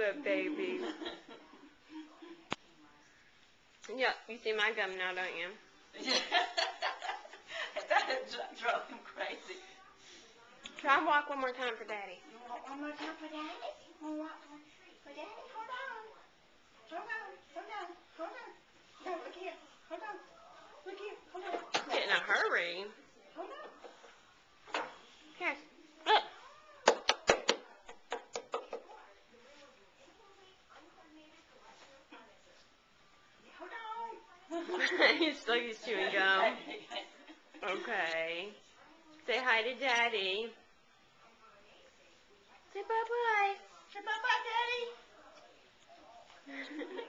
a baby. Yeah, you see my gum now, don't you? That drove him crazy. Try and walk one more time for Daddy. You want one more time for Daddy? You want walk for Daddy? Hold on. Hold on. Hold on. Hold on. No, look here. Hold on. Look here. Hold on. Get in a hurry. Hold on. Here. Look. Hold on. He's still used chewing gum. Okay. Say hi to Daddy. Say bye-bye. Say bye-bye, Daddy.